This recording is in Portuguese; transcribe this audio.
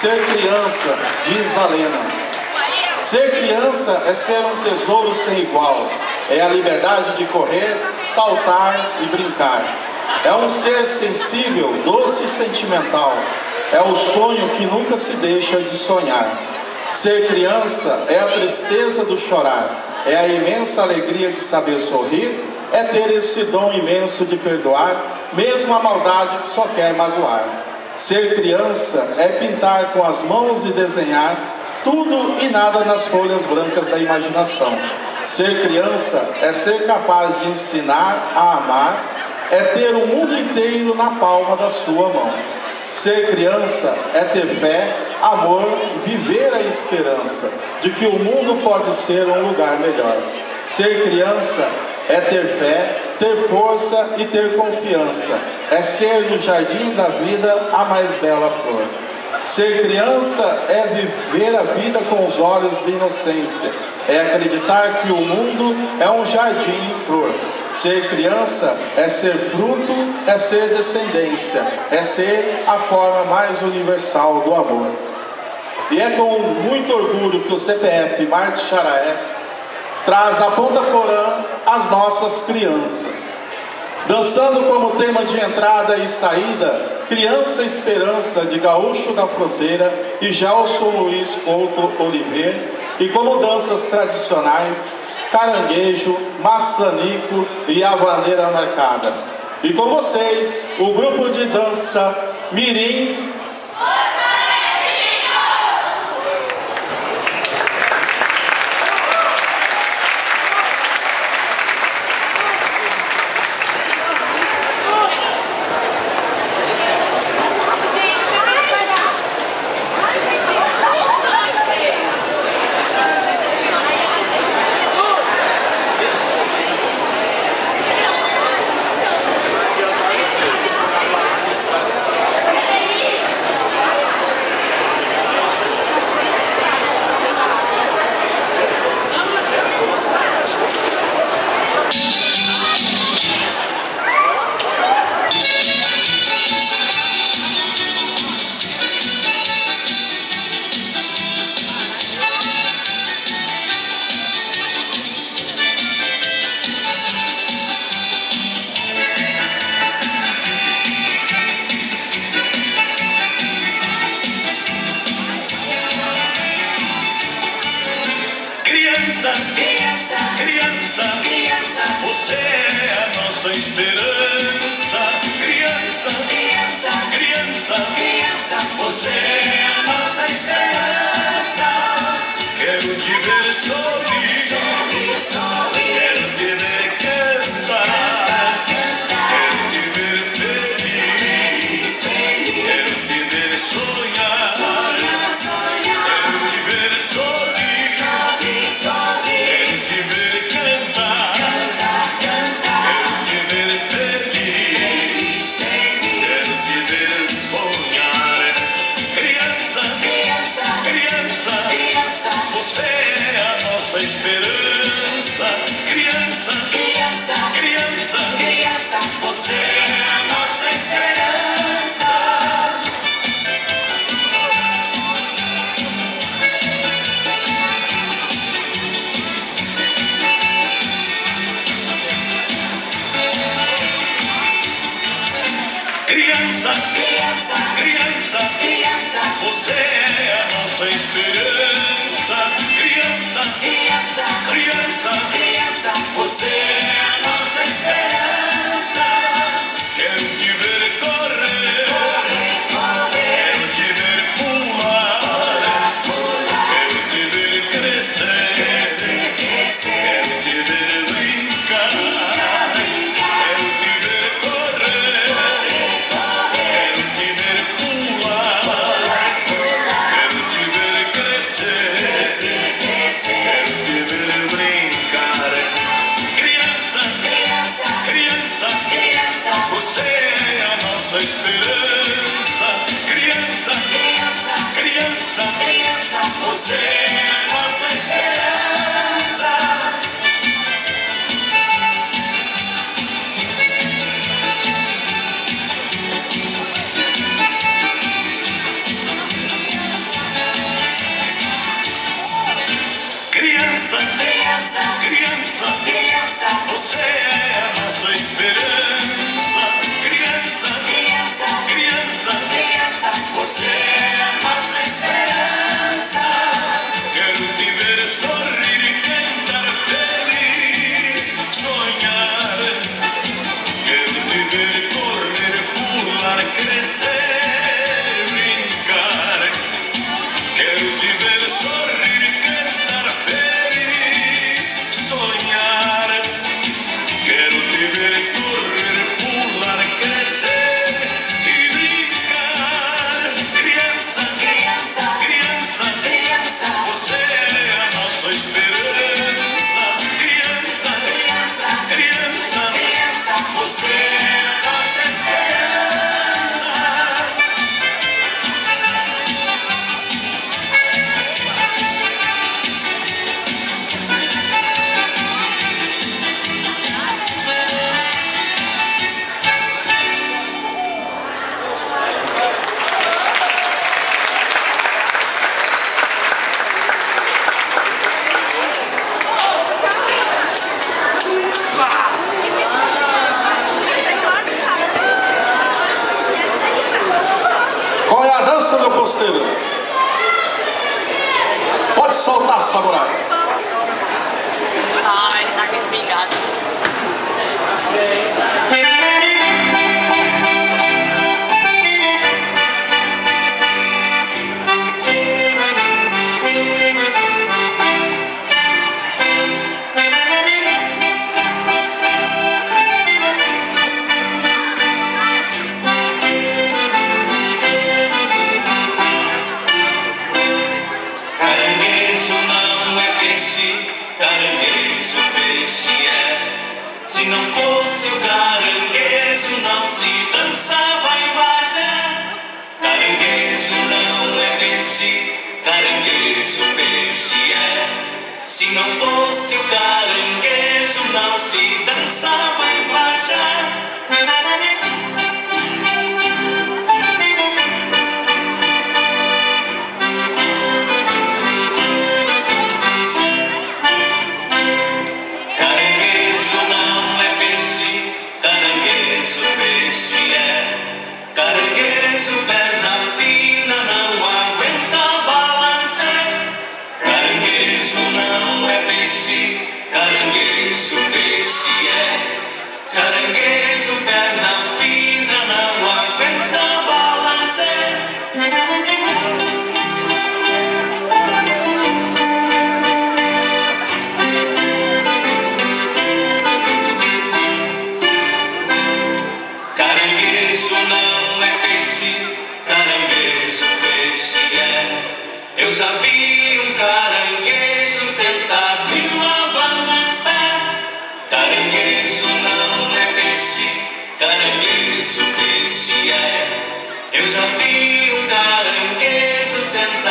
Ser criança, diz Valena. Ser criança é ser um tesouro sem igual. É a liberdade de correr, saltar e brincar. É um ser sensível, doce e sentimental. É o sonho que nunca se deixa de sonhar. Ser criança é a tristeza do chorar. É a imensa alegria de saber sorrir. É ter esse dom imenso de perdoar, mesmo a maldade que só quer magoar. Ser criança é pintar com as mãos e desenhar tudo e nada nas folhas brancas da imaginação. Ser criança é ser capaz de ensinar a amar, é ter o mundo inteiro na palma da sua mão. Ser criança é ter fé, amor, viver a esperança de que o mundo pode ser um lugar melhor. Ser criança é ter fé, ter força e ter confiança. É ser no jardim da vida a mais bela flor. Ser criança é viver a vida com os olhos de inocência. É acreditar que o mundo é um jardim em flor. Ser criança é ser fruto, é ser descendência. É ser a forma mais universal do amor. E é com muito orgulho que o CPF Marte Charaés traz a Ponta Porã as nossas crianças. Dançando como tema de entrada e saída, Criança Esperança de Gaúcho da Fronteira e Gelson Luiz Couto Oliveira, e como danças tradicionais, Caranguejo, Maçanico e a Bandeira Marcada. E com vocês, o grupo de dança Mirim. Você é a nossa esperança. Criança, criança, criança, criança, você é a nossa esperança. Quero te ver sorrir, sorrir, sorrir. Quero te ver cantar, cantar. Quero te ver feliz, feliz. Quero te ver sonhar, sonhar, sonhar. Quero te ver sorrir, sorrir, sorrir. Quero te ver cantar, cantar, cantar. Quero te ver feliz, feliz, feliz. Quero te ver sonhar. Criança, criança, criança, criança, você é a nossa esperança. Criança, criança, criança, criança, você é a nossa esperança. Criança, criança, criança, criança, você é a nossa esperança. Criança, criança, criança, criança, você é a nossa esperança. Quero te ver correr, correr, correr. Quero te ver pular, pular, pular. Quero te ver crescer, crescer, crescer. Quero te ver brincar, brincar, brincar. Quero te ver correr, correr, correr. Quero te ver pular, pular, pular. Quero te ver crescer, crescer, crescer. Quero te ver brincar. Criança, criança, criança, criança, você é a nossa esperança. Criança, criança, criança, criança, você é a nossa esperança. a dança, meu posteiro. Pode soltar, samurai. Ah, ele tá com espingarda. Se não fosse o caranguejo, não se dançava embaixo. Caranguejo não é peixe, caranguejo peixe é. Se não fosse o caranguejo, não se dançava embaixo. Caranguejo, perna fina, não aguenta balançar. Caranguejo não é peixe, caranguejo peixe é. Caranguejo, perna fina, não aguenta balançar. Caranguejo não é peixe, caranguejo peixe é. Eu já vi um caranguejo sentado e lavando os pés. Caranguejo não é peixe, caranguejo peixe é. Eu já vi um caranguejo sentado